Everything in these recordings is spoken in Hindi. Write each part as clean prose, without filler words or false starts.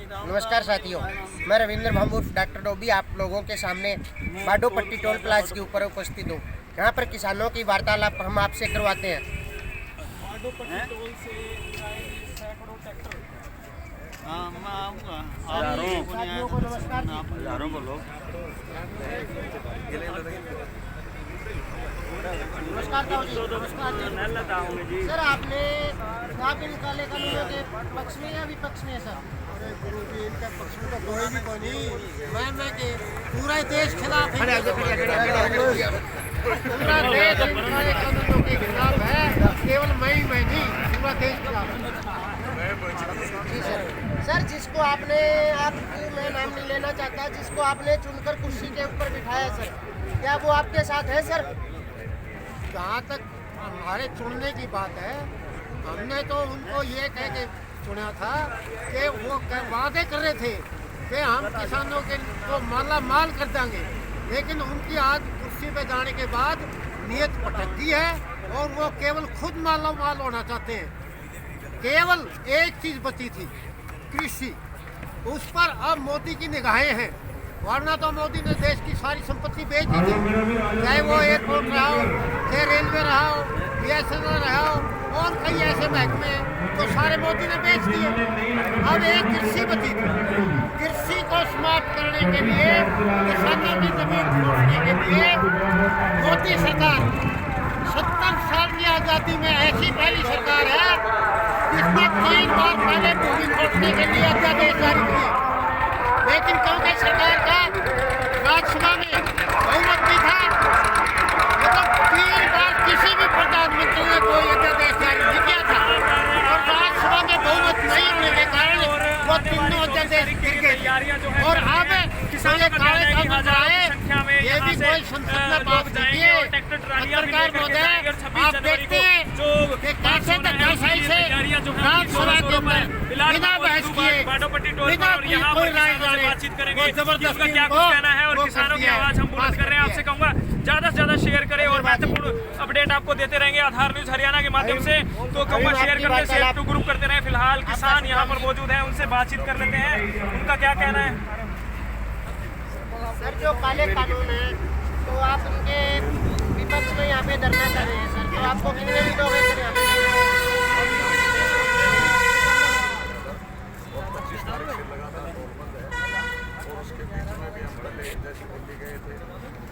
नमस्कार साथियों, मैं रविंद्र भांबुर डॉक्टर डोबी आप लोगों के सामने बाडोपट्टी टोल प्लाजा के ऊपर उपस्थित हूँ। यहाँ पर किसानों की वार्तालाप हम आपसे करवाते हैं। बाडोपट्टी टोल से सैकड़ों ट्रैक्टर। साथियों को नमस्कार। नमस्कार जी। सर, आपने आप इन काले कानूनों के पक्ष में या विपक्ष में? सर, अरे गुरु जी, इनका पक्ष में तो कोई भी कोई नहीं। मैं के पूरा देश खिलाफ है। पूरा देश इन काले कानूनों के खिलाफ है। केवल मैं नहीं, पूरा देश खिलाफ है। जी सर, जिसको आपने मैं नाम नहीं लेना चाहता, जिसको आपने चुनकर कुर्सी के ऊपर बिठाया सर, क्या वो आपके साथ है? सर, जहाँ तक हमारे चुनने की बात है, हमने तो उनको ये कह के चुना था कि वो वादे कर रहे थे कि हम किसानों के को माला माल कर देंगे, लेकिन उनकी आज कुर्सी पे जाने के बाद नीयत भटक गई है और वो केवल खुद माला माल होना चाहते हैं। केवल एक चीज़ बची थी, कृषि। उस पर अब मोदी की निगाहें हैं, वरना तो मोदी ने देश की सारी संपत्ति बेच दी थी, चाहे वो एयरपोर्ट रहा हो, चाहे रेलवे रहा हो, BSNL रहा हो और कई ऐसे महकमे तो सारे मोदी ने बेच दिए। अब एक कृषि बची थी। कृषि को समाप्त करने के लिए, किसानों की जमीन छोड़ने के लिए मोदी सरकार 70 साल की आज़ादी में ऐसी पहली सरकार है जिसने 3 बार पहले भूमि छोड़ने के लिए अध्यादेश जारी किए, लेकिन कांग्रेस सरकार का राज्यसभा में बहुमत भी था। मतलब 3 बार किसी भी प्रधानमंत्री ने कोई अध्यादेश जारी नहीं किया था और राज्यसभा में बहुमत नहीं होने के कारण वो तीनों अध्यादेश गिर गए। और अब ये काले कानून आए, ये भी कोई संसद में बात नहीं है। पत्रकार महोदय, आप देखते हैं कि कैसे धक्काशाही से राज्यसभा के अंदर बिना बहस किए, बिना कोई राय जाने, वो जबरदस्ती क्या कुछ कहना है और किसानों की आवाज हम बुलंद कर रहे हैं। आपसे कहूंगा ज्यादा से ज्यादा शेयर करें और महत्वपूर्ण अपडेट आपको देते रहेंगे आधार न्यूज हरियाणा के माध्यम से। तो कहूंगा शेयर करते, शेयर टू ग्रुप करते रहे। फिलहाल किसान यहाँ पर मौजूद हैं, उनसे बातचीत कर लेते हैं, उनका क्या कहना है। सर, जो काले कानून है तो आप उनके विपक्ष में यहाँ पे धरना कर रहे हैं सर, तो आपको कितने भी दोगे सर? यहाँ पे 25 तारीख से लगातार दौर बंद है और उसके बीच में भी हम पहले जैसे दिल्ली गए थे,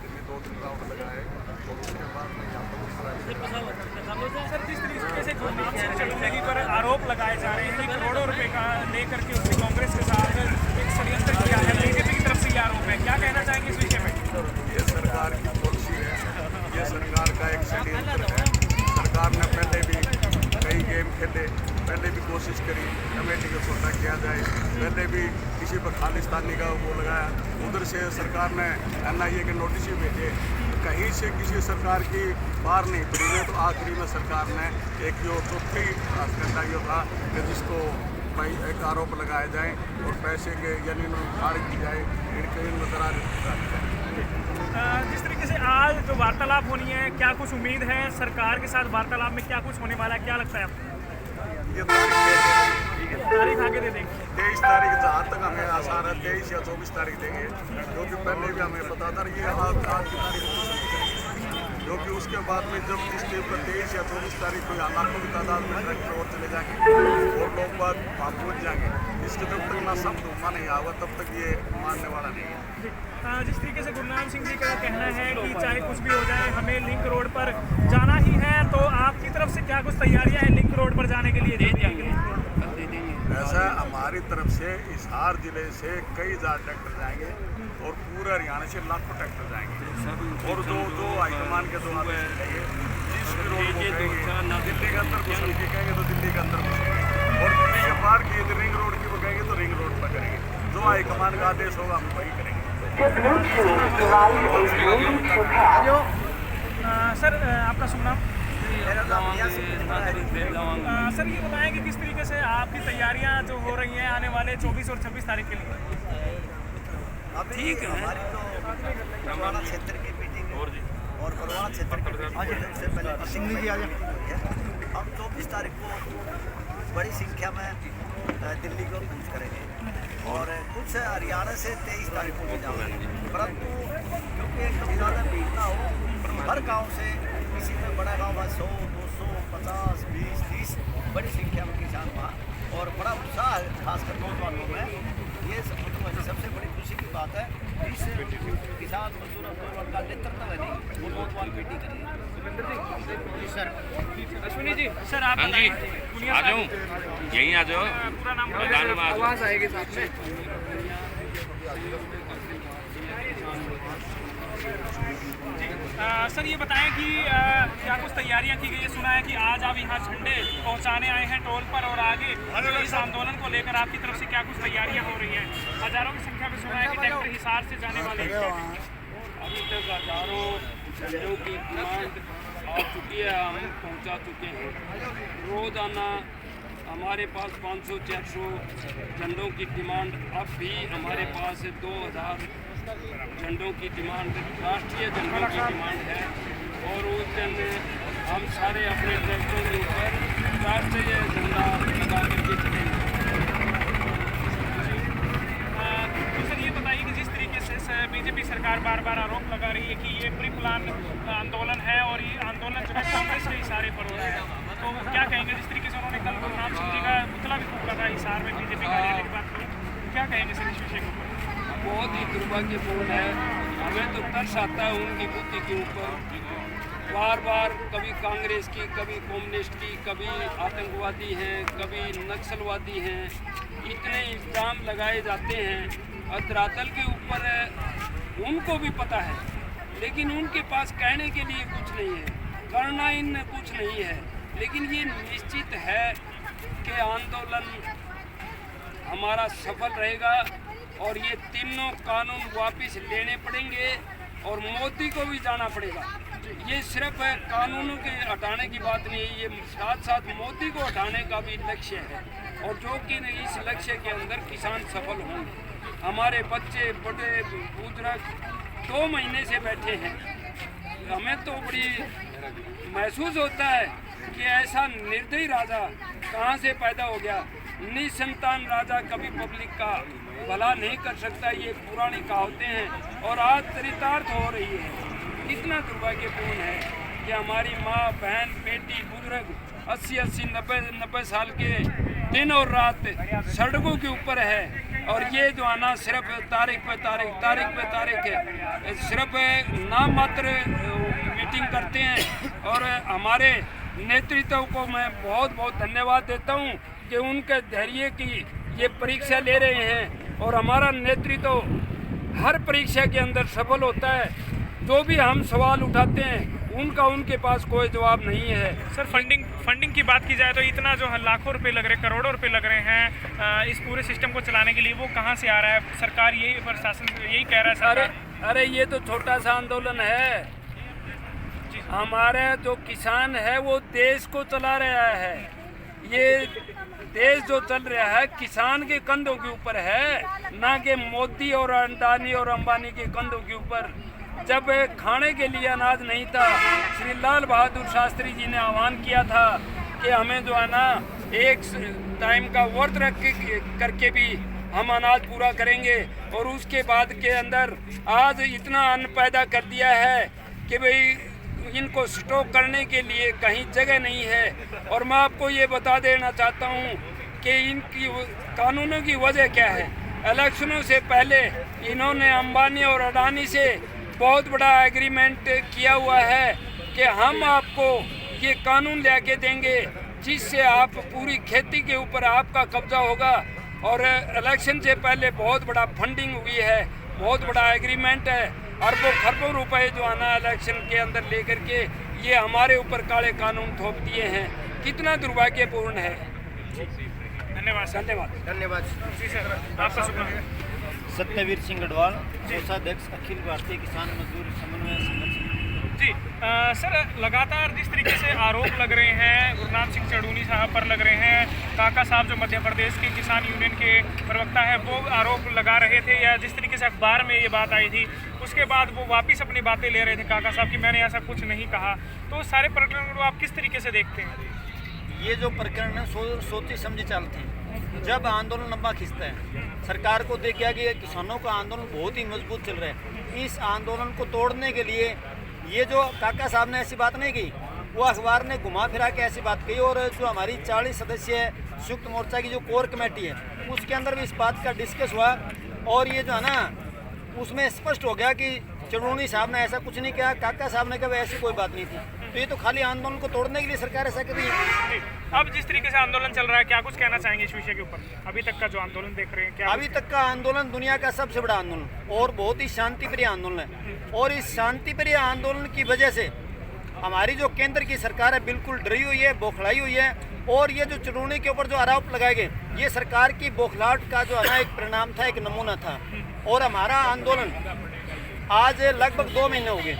दिल्ली 2 दिन राउंड लगाए और उसके बाद में यहाँ पर सर, जिस तरीके से गुरनाम सिंह चंदेगी पर आरोप लगाए जा रहे हैं कि करोड़ों रुपए का लेकर के उसने कांग्रेस के साथ एक षड्यंत्र किया है, बीजेपी की तरफ से ये आरोप है, क्या कहना चाहेंगे इस विषय में? ये सरकार की पॉलिसी है, ये सरकार का एक षड्यंत्र है। सरकार ने पहले भी कई गेम खेले, पहले भी कोशिश करी कमेटी को छोटा किया जाए, पहले भी किसी पर खालिस्तानी का वो लगाया, उधर से सरकार ने NIA के नोटिस भी भेजे, कहीं से किसी सरकार की बार नहीं पड़ी है। तो आखिरी में सरकार ने एक जो चौथी घंटा ये था कि जिसको भाई एक आरोप लगाए जाए और पैसे के यानी खारिज की जाए, इनके इन दरार। जिस तरीके से आज जो वार्तालाप होनी है, क्या कुछ उम्मीद है सरकार के साथ वार्तालाप में, क्या कुछ होने वाला है, क्या लगता है आपको? ये तारीख आगे दे देंगे 23 तारीख जहाँ तक हमें आसार है 23 या 24 तारीख देंगे, क्योंकि पहले भी हमें पता था ये आज की तारीख, क्योंकि उसके बाद में जब इसके ऊपर 23 या 24 तारीख को लाखों की तादाद में ट्रैक्टर और चले जाएंगे और लोग बात वहाँ पहुँच जाएंगे, इसके जब तक ना सब धुमा नहीं आवा तब तक ये मानने वाला नहीं है। जिस तरीके से गुरनाम सिंह जी का कहना है कि चाहे कुछ भी हो जाए हमें लिंक रोड पर जाना ही है, तो आपकी तरफ से क्या कुछ तैयारियां हैं लिंक रोड पर जाने के लिए? ऐसा हमारी तरफ से हिसार जिले से कई ज़्यादा ट्रैक्टर जाएंगे और पूरे हरियाणा से लाखों ट्रैक्टर जाएंगे और जो हाईकमान के जो आदेश मिलेंगे, जिस भी रोड को कहेंगे दिल्ली के अंदर घुसन की कहेंगे तो दिल्ली के अंदर घुसेंगे और दिल्ली के बाहर की यदि रिंग रोड की वो कहेंगे तो रिंग रोड पर करेंगे, जो हाईकमान का आदेश होगा हम वही करेंगे। सर, आपका शुभ नाम? सर, ये बताएं कि किस तरीके से आपकी तैयारियां जो हो रही हैं आने वाले 24 और 26 तारीख के लिए? ठीक है, हमारी तो बरवाड़ा क्षेत्र की मीटिंग और बरवाड़ा क्षेत्र की मीटिंग से पहले हम 24 तारीख को बड़ी संख्या में दिल्ली को कूच करेंगे और कुछ हरियाणा से 23 तारीख को भी जाएंगे। परंतु क्योंकि एकदम ज़्यादा भीड़ ना हो, हर गांव से किसी में बड़ा गांव में 100, 200, 50, 20, 30 बड़ी संख्या में किसान वहाँ और बड़ा उत्साह है, खासकर नौजवानों में। ये सबसे बड़ी खुशी की बात है। इस किसान मजदूर आंदोलन का नेतृत्व है नहीं, वो नौजवान बेटी करेंगे। सर अश्विनी जी, सर आप हाँ जी, आ जाओ, यहीं आ जाओ, पूरा नाम मैदान में आ जाओ। आवाज आएगी साथ में। सर ये बताएं कि क्या कुछ तैयारियां की गई है? सुना है कि आज आप यहाँ झंडे पहुँचाने आए हैं टोल पर और आगे इस आंदोलन को लेकर आपकी तरफ से क्या कुछ तैयारियां हो रही हैं? हजारों की संख्या में सुना है कि ट्रैक्टर हिसार से जाने वाले हैं। अभी तक हजारों झंडों की डिमांड आ चुकी है, हम पहुंचा चुके हैं। रोज़ाना हमारे पास 500-400 झंडों की डिमांड, अब भी हमारे पास 2000 झंडों की डिमांड, राष्ट्रीय झंडों की डिमांड है। और उस दिन हम सारे अपने ट्रैक्टरों के ऊपर राष्ट्रीय झंडा लगा करके चलेंगे। तो सर ये बताइए कि जिस तरीके से बीजेपी सरकार बार बार आरोप लगा रही है कि ये प्री प्लान आंदोलन है और ये आंदोलन जो है कांग्रेस के इशारे पर हो रहा है, तो क्या कहेंगे? जिस तरीके से उन्होंने कल गुरनाम सिंह जी का पुतला भी फूका था हिसार में बीजेपी कार्यालय की बात करूँ, क्या कहेंगे सर इस विषय के ऊपर? बहुत ही दुर्भाग्यपूर्ण है। हमें तो तरस आता है उनकी बुद्धि के ऊपर। बार बार कभी कांग्रेस की, कभी कम्युनिस्ट की, कभी आतंकवादी हैं, कभी नक्सलवादी हैं, इतने इल्ज़ाम लगाए जाते हैं और धरातल के ऊपर उनको भी पता है, लेकिन उनके पास कहने के लिए कुछ नहीं है, करना इनमें कुछ नहीं है। लेकिन ये निश्चित है कि आंदोलन हमारा सफल रहेगा और ये तीनों कानून वापस लेने पड़ेंगे और मोदी को भी जाना पड़ेगा। ये सिर्फ कानूनों के हटाने की बात नहीं है, ये साथ साथ मोदी को हटाने का भी लक्ष्य है और जो कि इस लक्ष्य के अंदर किसान सफल होंगे। हमारे बच्चे बड़े बुजुर्ग 2 महीने से बैठे हैं। हमें तो बड़ी महसूस होता है कि ऐसा निर्दयी राजा कहाँ से पैदा हो गया। निसंतान राजा कभी पब्लिक का भला नहीं कर सकता, ये पुरानी कहावतें हैं और आज चरितार्थ हो रही है। कितना दुर्भाग्यपूर्ण है कि हमारी माँ, बहन, बेटी, बुजुर्ग 80-80, 90-90 साल के दिन और रात सड़कों के ऊपर है और ये जो आना सिर्फ तारीख पे तारीख है, सिर्फ नाम मात्र मीटिंग करते हैं। और हमारे नेतृत्व को मैं बहुत बहुत धन्यवाद देता हूँ कि उनके धैर्य की ये परीक्षा ले रहे हैं और हमारा नेतृत्व हर परीक्षा के अंदर सफल होता है। जो भी हम सवाल उठाते हैं उनका उनके पास कोई जवाब नहीं है। सर फंडिंग की बात की जाए तो इतना जो लाखों रुपए लग रहे, करोड़ों रुपए लग रहे हैं इस पूरे सिस्टम को चलाने के लिए, वो कहाँ से आ रहा है? सरकार यही, प्रशासन यही कह रहा है सरकार। अरे ये तो छोटा सा आंदोलन है। हमारे जो किसान है वो देश को चला रहा है। ये देश जो चल रहा है किसान के कंधों के ऊपर है, ना कि मोदी और अडानी और अंबानी के कंधों के ऊपर। जब खाने के लिए अनाज नहीं था, श्री लाल बहादुर शास्त्री जी ने आह्वान किया था कि हमें जो है ना एक टाइम का व्रत रख करके भी हम अनाज पूरा करेंगे। और उसके बाद के अंदर आज इतना अन्न पैदा कर दिया है कि भाई इनको स्टॉक करने के लिए कहीं जगह नहीं है। और मैं आपको ये बता देना चाहता हूँ कि इनकी कानूनों की वजह क्या है। इलेक्शनों से पहले इन्होंने अंबानी और अडानी से बहुत बड़ा एग्रीमेंट किया हुआ है कि हम आपको ये कानून लेके देंगे जिससे आप पूरी खेती के ऊपर आपका कब्जा होगा। और इलेक्शन से पहले बहुत बड़ा फंडिंग हुई है, बहुत बड़ा एग्रीमेंट है, अरबों खरबों रुपए जो आना इलेक्शन के अंदर लेकर के ये हमारे ऊपर काले कानून थोप दिए हैं। कितना दुर्भाग्यपूर्ण है। धन्यवाद धन्यवाद। जी सर, आपका शुक्रिया। सत्यवीर सिंह गढ़वाल, कोषाध्यक्ष अखिल भारतीय किसान मजदूर समन्वय संगठन। जी सर, लगातार जिस तरीके से आरोप लग रहे हैं गुरनाम सिंह चढ़ूनी साहब पर लग रहे हैं, काका साहब जो मध्य प्रदेश के किसान यूनियन के प्रवक्ता हैं वो आरोप लगा रहे थे, या जिस तरीके से अखबार में ये बात आई थी उसके बाद वो वापस अपनी बातें ले रहे थे काका साहब की मैंने ऐसा कुछ नहीं कहा। तो सारे प्रकरण को आप किस तरीके से देखते हैं? ये जो प्रकरण है सोचे समझे चलते हैं। जब आंदोलन लंबा खिंचता है, सरकार को देख गया कि किसानों का आंदोलन बहुत ही मजबूत चल रहा है, इस आंदोलन को तोड़ने के लिए ये जो काका साहब ने ऐसी बात नहीं की, वो अखबार ने घुमा फिरा के ऐसी बात कही। और जो हमारी 40 सदस्यीय संयुक्त मोर्चा की जो कोर कमेटी है, उसके अंदर भी इस बात का डिस्कस हुआ। और ये जो है ना, उसमें स्पष्ट हो गया कि चुड़ूनी साहब ने ऐसा कुछ नहीं किया, काका साहब ने कहा ऐसी कोई बात नहीं थी। तो ये तो खाली आंदोलन को तोड़ने के लिए सरकार ऐसा कर रही है। अब जिस तरीके से आंदोलन चल रहा है, क्या कुछ कहना चाहेंगे इस विषय के ऊपर? अभी तक का जो आंदोलन देख रहे हैं, क्या अभी तक का आंदोलन दुनिया का सबसे बड़ा आंदोलन और बहुत ही शांतिप्रिय आंदोलन है। और इस शांतिप्रिय आंदोलन की वजह से हमारी जो केंद्र की सरकार है बिल्कुल डरी हुई है, बौखलाई हुई है। और ये जो चुड़ूनी के ऊपर जो आरोप लगाए गए, ये सरकार की बौखलाहट का जो है ना एक परिणाम था, एक नमूना था। और हमारा आंदोलन आज लगभग 2 महीने हो गए।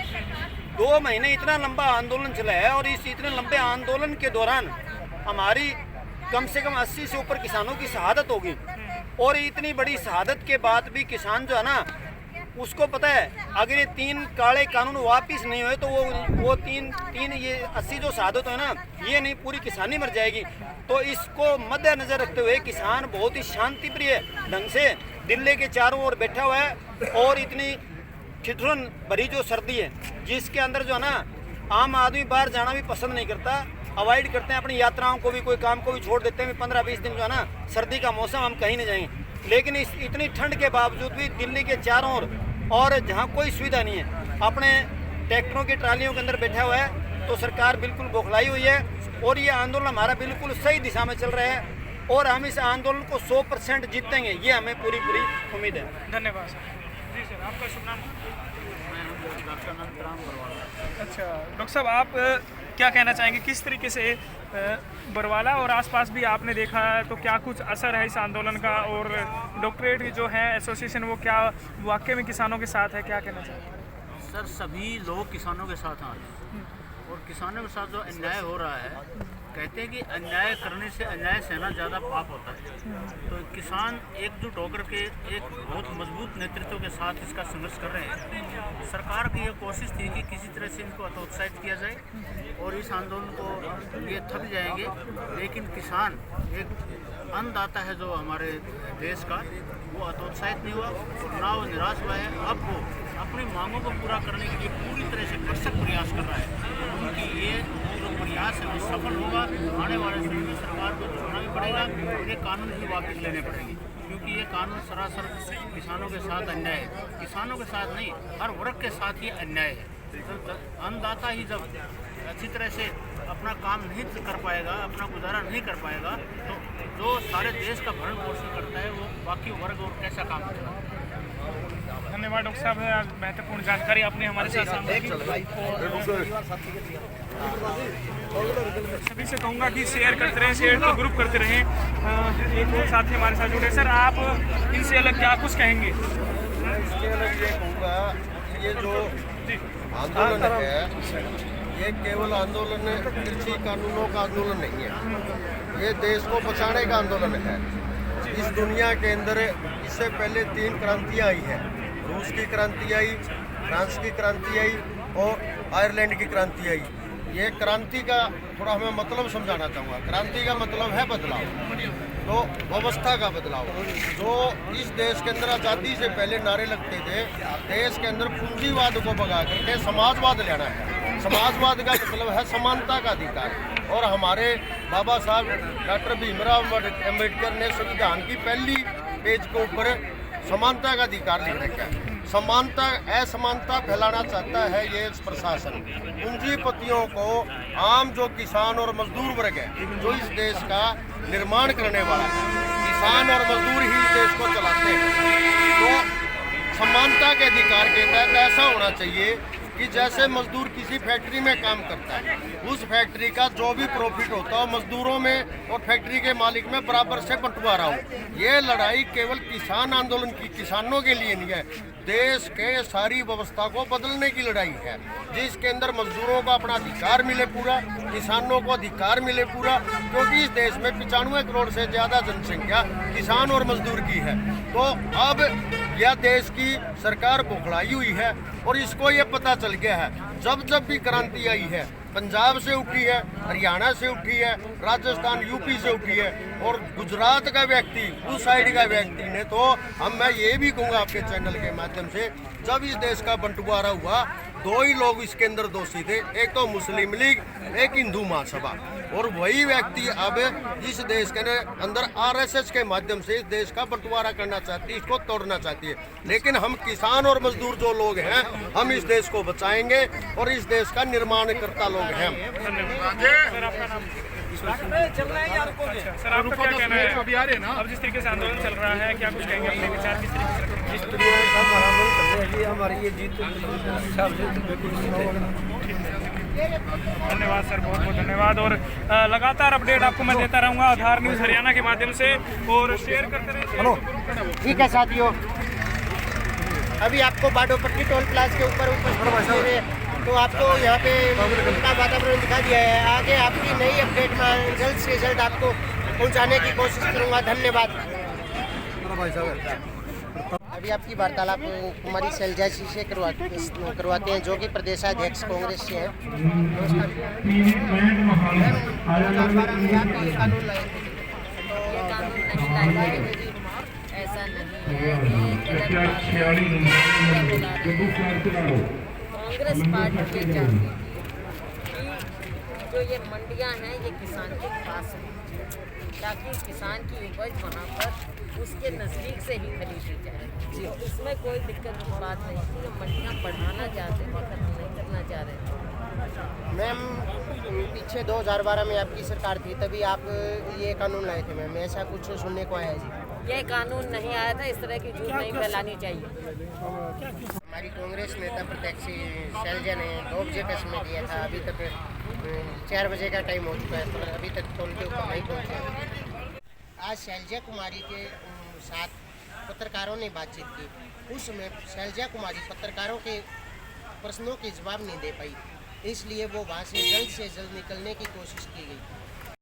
2 महीने इतना लंबा आंदोलन चला है और इस इतने लंबे आंदोलन के दौरान हमारी कम से कम 80 से ऊपर किसानों की शहादत होगी। और इतनी बड़ी शहादत के बाद भी किसान जो है ना, उसको पता है अगर ये 3 काले कानून वापिस नहीं हुए तो वो तीन ये 80 जो शहादत है ना, ये नहीं पूरी किसानी मर जाएगी। तो इसको मद्देनजर रखते हुए किसान बहुत ही शांतिप्रिय ढंग से दिल्ली के चारों ओर बैठा हुआ है। और इतनी ठिठुरन भरी जो सर्दी है, जिसके अंदर जो है ना आम आदमी बाहर जाना भी पसंद नहीं करता, अवॉइड करते हैं, अपनी यात्राओं को भी, कोई काम को भी छोड़ देते हैं। 15-20 दिन जो है ना सर्दी का मौसम, हम कहीं नहीं जाएंगे। लेकिन इस इतनी ठंड के बावजूद भी दिल्ली के चारों ओर और जहाँ कोई सुविधा नहीं है, अपने ट्रैक्टरों की ट्रालियों के अंदर बैठा हुआ है। तो सरकार बिल्कुल बौखलाई हुई है और ये आंदोलन हमारा बिल्कुल सही दिशा में चल रहा है और हम इस आंदोलन को 100% जीतेंगे, ये हमें पूरी उम्मीद है। धन्यवाद सर। जी सर, आपका शुभ नाम? अच्छा डॉक्टर साहब, आप क्या कहना चाहेंगे, किस तरीके से बरवाला और आसपास भी आपने देखा है, तो क्या कुछ असर है इस आंदोलन का? और डॉक्टरेट जो है एसोसिएशन, वो क्या वाकई में किसानों के साथ है? क्या कहना चाहेंगे? सर, सभी लोग किसानों के साथ हैं और किसानों के साथ जो अन्याय हो रहा है, कहते हैं कि अन्याय करने से अन्याय सहना ज़्यादा पाप होता है। तो किसान एकजुट होकर के एक बहुत मजबूत नेतृत्व के साथ इसका संघर्ष कर रहे हैं। सरकार की ये कोशिश थी कि किसी तरह से इनको हतोत्साहित किया जाए और इस आंदोलन को ये थक जाएंगे, लेकिन किसान एक अन्नदाता है जो हमारे देश का, वो हतोत्साहित नहीं हुआ और ना वो निराश हुआ है। अब वो अपनी मांगों को पूरा करने के लिए पूरी तरह से भरसक प्रयास कर रहा है। उनकी ये जो प्रयास है वो सफल होगा। आने वाले समय में सरकार को छोड़ना भी पड़ेगा और ये कानून भी वापस लेने पड़ेंगे, क्योंकि ये कानून सरासर किसानों के साथ अन्याय है। किसानों के साथ नहीं, हर वर्ग के साथ ही अन्याय है। तो अन्नदाता ही जब अच्छी तरह से अपना काम नहीं कर पाएगा, अपना गुजारा नहीं कर पाएगा, तो जो सारे देश का भरण पोषण करता है वो बाकी वर्ग और कैसा काम करेगा। धन्यवाद डॉक्टर साहब, महत्वपूर्ण जानकारी आपने हमारे साथ साझा की। सभी से कहूँगा कि शेयर करते रहें, शेयर को ग्रुप करते रहें। एक और साथी हमारे साथ जुड़े। सर, आप इनसे अलग क्या कुछ कहेंगे? इसके अलग ये कहूँगा, ये जो आंदोलन है, ये केवल आंदोलन कृषि कानूनों का आंदोलन नहीं है, ये देश को बचाने का आंदोलन है। इस दुनिया के अंदर इससे पहले 3 क्रांतियाँ आई हैं। रूस की क्रांति आई, फ्रांस की क्रांति आई और आयरलैंड की क्रांति आई। ये क्रांति का थोड़ा हमें मतलब समझाना चाहूँगा। क्रांति का मतलब है बदलाव, तो व्यवस्था का बदलाव। जो इस देश के अंदर आज़ादी से पहले नारे लगते थे, देश के अंदर पूंजीवाद को भगा करके समाजवाद लेना है। समाजवाद का मतलब है समानता का अधिकार। और हमारे बाबा साहब डॉक्टर भीमराव अम्बेडकर ने संविधान की पहली पेज के ऊपर समानता का अधिकार लिख रखा है। समानता असमानता फैलाना चाहता है ये प्रशासन। पूंजीपतियों को, आम जो किसान और मजदूर वर्ग है, जो इस देश का निर्माण करने वाला है, किसान और मजदूर ही इस देश को चलाते हैं। तो समानता के अधिकार के तहत ऐसा होना चाहिए कि जैसे मजदूर किसी फैक्ट्री में काम करता है, उस फैक्ट्री का जो भी प्रॉफिट होता हो मजदूरों में और फैक्ट्री के मालिक में बराबर से बंटवारा हो। ये लड़ाई केवल किसान आंदोलन की, किसानों के लिए नहीं है, देश के सारी व्यवस्था को बदलने की लड़ाई है, जिसके अंदर मजदूरों को अपना अधिकार मिले पूरा, किसानों को अधिकार मिले पूरा। क्योंकि इस देश में 95 करोड़ से ज़्यादा जनसंख्या किसान और मजदूर की है। तो अब यह देश की सरकार बौखलाई हुई है और इसको ये पता चल गया है। जब भी क्रांति आई है, पंजाब से उठी है, हरियाणा से उठी है, राजस्थान यूपी से उठी है, और गुजरात का व्यक्ति, उस साइड का व्यक्ति ने तो मैं ये भी कहूँगा आपके चैनल के माध्यम से, जब इस देश का बंटवारा हुआ 2 ही लोग इसके अंदर दोषी थे, एक तो मुस्लिम लीग, एक हिंदू महासभा, और वही व्यक्ति अब इस देश के अंदर आरएसएस के माध्यम से इस देश का बंटवारा करना चाहती है, इसको तोड़ना चाहती है। लेकिन हम किसान और मजदूर जो लोग हैं, हम इस देश को बचाएंगे और इस देश का निर्माण करता लोग हैं। सर आपका क्या कहना है? अभी आ रहे ना, अब जिस तरीके से आंदोलन चल रहा है, क्या कुछ कहेंगे अपने विचार किस तरीके से? हमारी ये जीत धन्यवाद सर, बहुत बहुत धन्यवाद। और लगातार अपडेट आपको मैं देता रहूँगा आधार न्यूज़ हरियाणा के माध्यम से, और शेयर करते रहें। हेलो, ठीक है साथियों, अभी आपको बाडोपट्टी टोल प्लाजा के ऊपर तो आपको यहाँ पे उनका वातावरण दिखा दिया है। आगे आपकी नई अपडेट में जल्द से जल्द आपको पहुँचाने की कोशिश करूँगा। धन्यवाद। अभी आपकी वार्तालाप कुमारी शैलजा जी से करवाते हैं, जो कि प्रदेशाध्यक्ष कांग्रेस से हैं। ऐसा नहीं है, कांग्रेस पार्टी ये चाहती है कि जो ये मंडियां हैं ये किसान के पास हैं, ताकि किसान की उपज वहाँ पर उसके नज़दीक से ही खरीदी जाए। तो इसमें कोई दिक्कत की बात नहीं है कि मंडियाँ बढ़ाना चाहते हैं, खत्म नहीं करना चाह रहे। मैम, पीछे 2012 में आपकी सरकार थी, तभी आप ये कानून लाए थे मैम, ऐसा कुछ सुनने को आया जी? ये कानून नहीं आया था, इस तरह की झूठ नहीं फैलानी चाहिए। हमारी कांग्रेस नेता प्रत्याशी शैलजा ने 2 बजे का समय दिया था, अभी तक 4 बजे का टाइम हो चुका है, पर अभी तक टोल के ऊपर नहीं पहुँचे। आज शैलजा कुमारी के साथ पत्रकारों ने बातचीत की, उसमें शैलजा कुमारी पत्रकारों के प्रश्नों के जवाब नहीं दे पाई, इसलिए वो वहाँ से जल्द निकलने की कोशिश की गई।